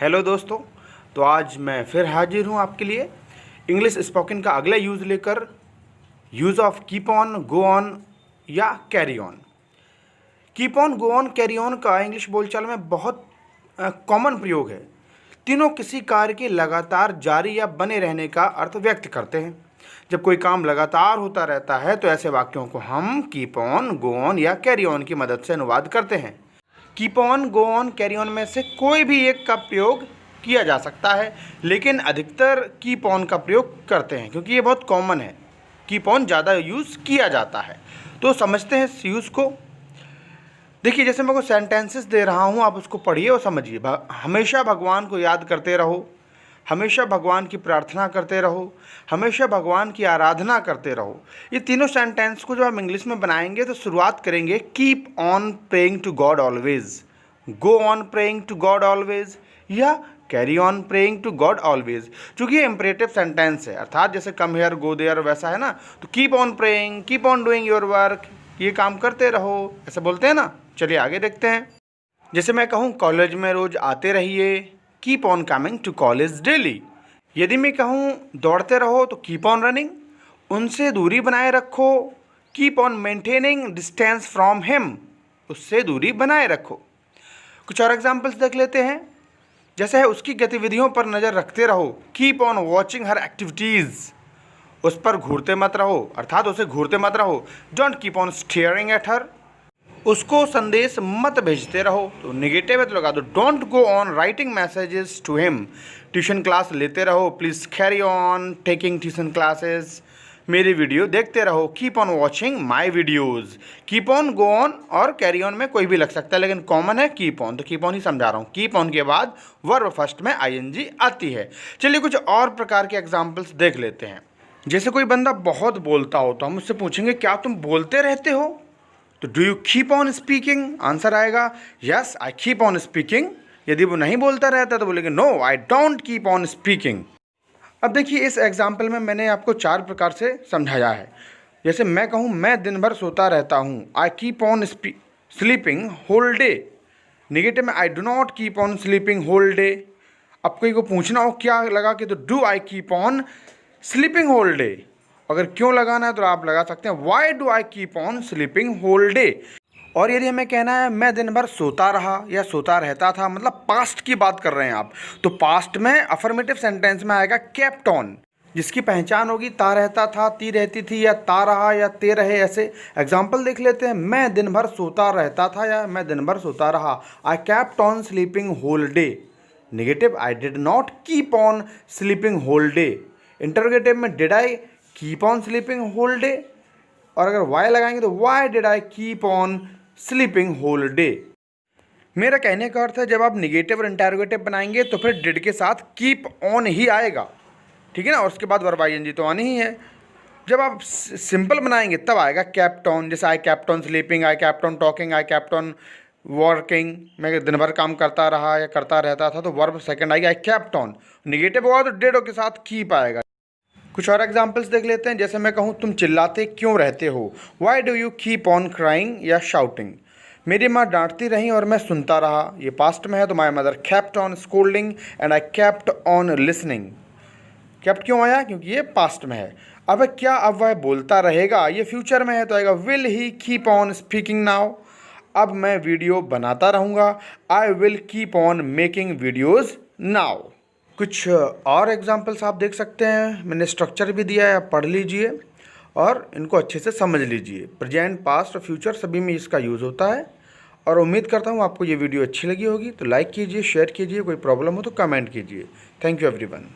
Hello दोस्तों, तो आज मैं फिर हाजिर हूँ आपके लिए इंग्लिश स्पोकन का अगला यूज़ लेकर। Use of keep on, go on या carry on. Keep on, go on, carry on का इंग्लिश बोलचाल में बहुत कॉमन प्रयोग है। तीनों किसी कार्य के लगातार जारी या बने रहने का अर्थ व्यक्त करते हैं। जब कोई काम लगातार होता रहता है तो ऐसे वाक्यों को हम कीप ऑन, गो ऑन या कैरी ऑन की मदद से अनुवाद करते हैं। Keep on, go on, carry on में से कोई भी एक का प्रयोग किया जा सकता है, लेकिन अधिकतर कीप ऑन का प्रयोग करते हैं क्योंकि ये बहुत कॉमन है। कीप ऑन ज़्यादा यूज़ किया जाता है। तो समझते हैं इस यूज़ को। देखिए, जैसे मैं कोई सेंटेंसेस दे रहा हूँ, आप उसको पढ़िए और समझिए। हमेशा भगवान को याद करते रहो, हमेशा भगवान की प्रार्थना करते रहो, हमेशा भगवान की आराधना करते रहो। ये तीनों सेंटेंस को जब हम इंग्लिश में बनाएंगे तो शुरुआत करेंगे keep on praying to God always, go on praying to God always या carry on praying to God always. चूँकि ये इम्परेटिव सेंटेंस है, अर्थात जैसे कम हेयर गो देयर वैसा है ना। तो keep on praying, keep on doing your work, ये काम करते रहो, ऐसा बोलते हैं ना। चलिए आगे देखते हैं। जैसे मैं कहूँ कॉलेज में रोज़ आते रहिए, keep on coming to college daily. यदि मैं कहूँ दौड़ते रहो तो कीप ऑन रनिंग, उनसे दूरी बनाए रखो, keep on maintaining distance from him, उससे दूरी बनाए रखो। कुछ और एग्जांपल्स देख लेते हैं। जैसे है उसकी गतिविधियों पर नज़र रखते रहो, keep on watching her activities, उस पर घूरते मत रहो, अर्थात उसे घूरते मत रहो। Don't keep on staring at her, उसको संदेश मत भेजते रहो। तो नेगेटिव है तो लगा दो don't go on writing messages to him. Tuition class लेते रहो, please carry on taking tuition classes. मेरी वीडियो देखते रहो, keep on watching my videos. Keep on, go on और कैरी ऑन में कोई भी लग सकता है, लेकिन कॉमन है कीप ऑन, तो कीप ऑन ही समझा रहा हूँ। कीप ऑन के बाद वर्ब फर्स्ट में आईएनजी आती है। चलिए कुछ और प्रकार के एग्जाम्पल्स देख लेते हैं। जैसे कोई बंदा बहुत बोलता हो तो हम उससे पूछेंगे क्या तुम बोलते रहते हो? तो do you keep on speaking? Answer आएगा yes, I keep on speaking. यदि वो नहीं बोलता रहता तो बोलेंगे no, I don't keep on speaking. अब देखिए, इस एग्जाम्पल में मैंने आपको 4 प्रकार से समझाया है। जैसे मैं कहूँ मैं दिन भर सोता रहता हूँ, I keep on sleeping whole day. Negative में I do not keep on sleeping whole day. अब कोई को पूछना हो क्या लगा के, तो do I keep on sleeping whole day. अगर क्यों लगाना है तो आप लगा सकते हैं why do I keep on sleeping whole day. और यदि हमें कहना है मैं दिन भर सोता रहा या सोता रहता था, मतलब पास्ट की बात कर रहे हैं आप, तो पास्ट में अफर्मेटिव सेंटेंस में आएगा केप्ट ऑन, जिसकी पहचान होगी ता रहता था, ती रहती थी, या ता रहा या ते रहे। ऐसे एग्जाम्पल देख लेते हैं। मैं दिन भर सोता रहता था या मैं दिन भर सोता रहा, I kept on sleeping whole day. Negative, I did not keep on sleeping whole day. Interrogative में did I keep on sleeping whole day, और अगर वाई लगाएंगे तो why did I keep on sleeping whole day. मेरा कहने का अर्थ है जब आप निगेटिव और इंटरोगेटिव बनाएंगे तो फिर डिड के साथ कीप ऑन ही आएगा, ठीक है ना, और उसके बाद वर्ब आईएनजी तो आनी ही है। जब आप सिंपल बनाएंगे तब आएगा केप्ट ऑन, जैसे आई kept on sleeping, I kept on talking, I kept on working. मैं दिन भर काम करता रहा या करता रहता था, तो वर्ब सेकंड आएगा आई केप्ट ऑन। निगेटिव होगा तो डिड के साथ कीप आएगा। कुछ और एग्जाम्पल्स देख लेते हैं। जैसे मैं कहूँ तुम चिल्लाते क्यों रहते हो, why do you keep on crying या शाउटिंग। मेरी माँ डांटती रही और मैं सुनता रहा, ये पास्ट में है तो my mother kept on scolding and I kept on listening. Kept क्यों आया? क्योंकि ये पास्ट में है। अब क्या अब वह बोलता रहेगा, ये फ्यूचर में है तो आएगा will he keep on speaking now. अब मैं वीडियो बनाता रहूँगा, I will keep on making videos now. कुछ और एग्जाम्पल्स आप देख सकते हैं, मैंने स्ट्रक्चर भी दिया है, आप पढ़ लीजिए और इनको अच्छे से समझ लीजिए। प्रेजेंट, पास्ट और फ्यूचर सभी में इसका यूज़ होता है। और उम्मीद करता हूँ आपको ये वीडियो अच्छी लगी होगी, तो लाइक कीजिए, शेयर कीजिए, कोई प्रॉब्लम हो तो कमेंट कीजिए। Thank you everyone.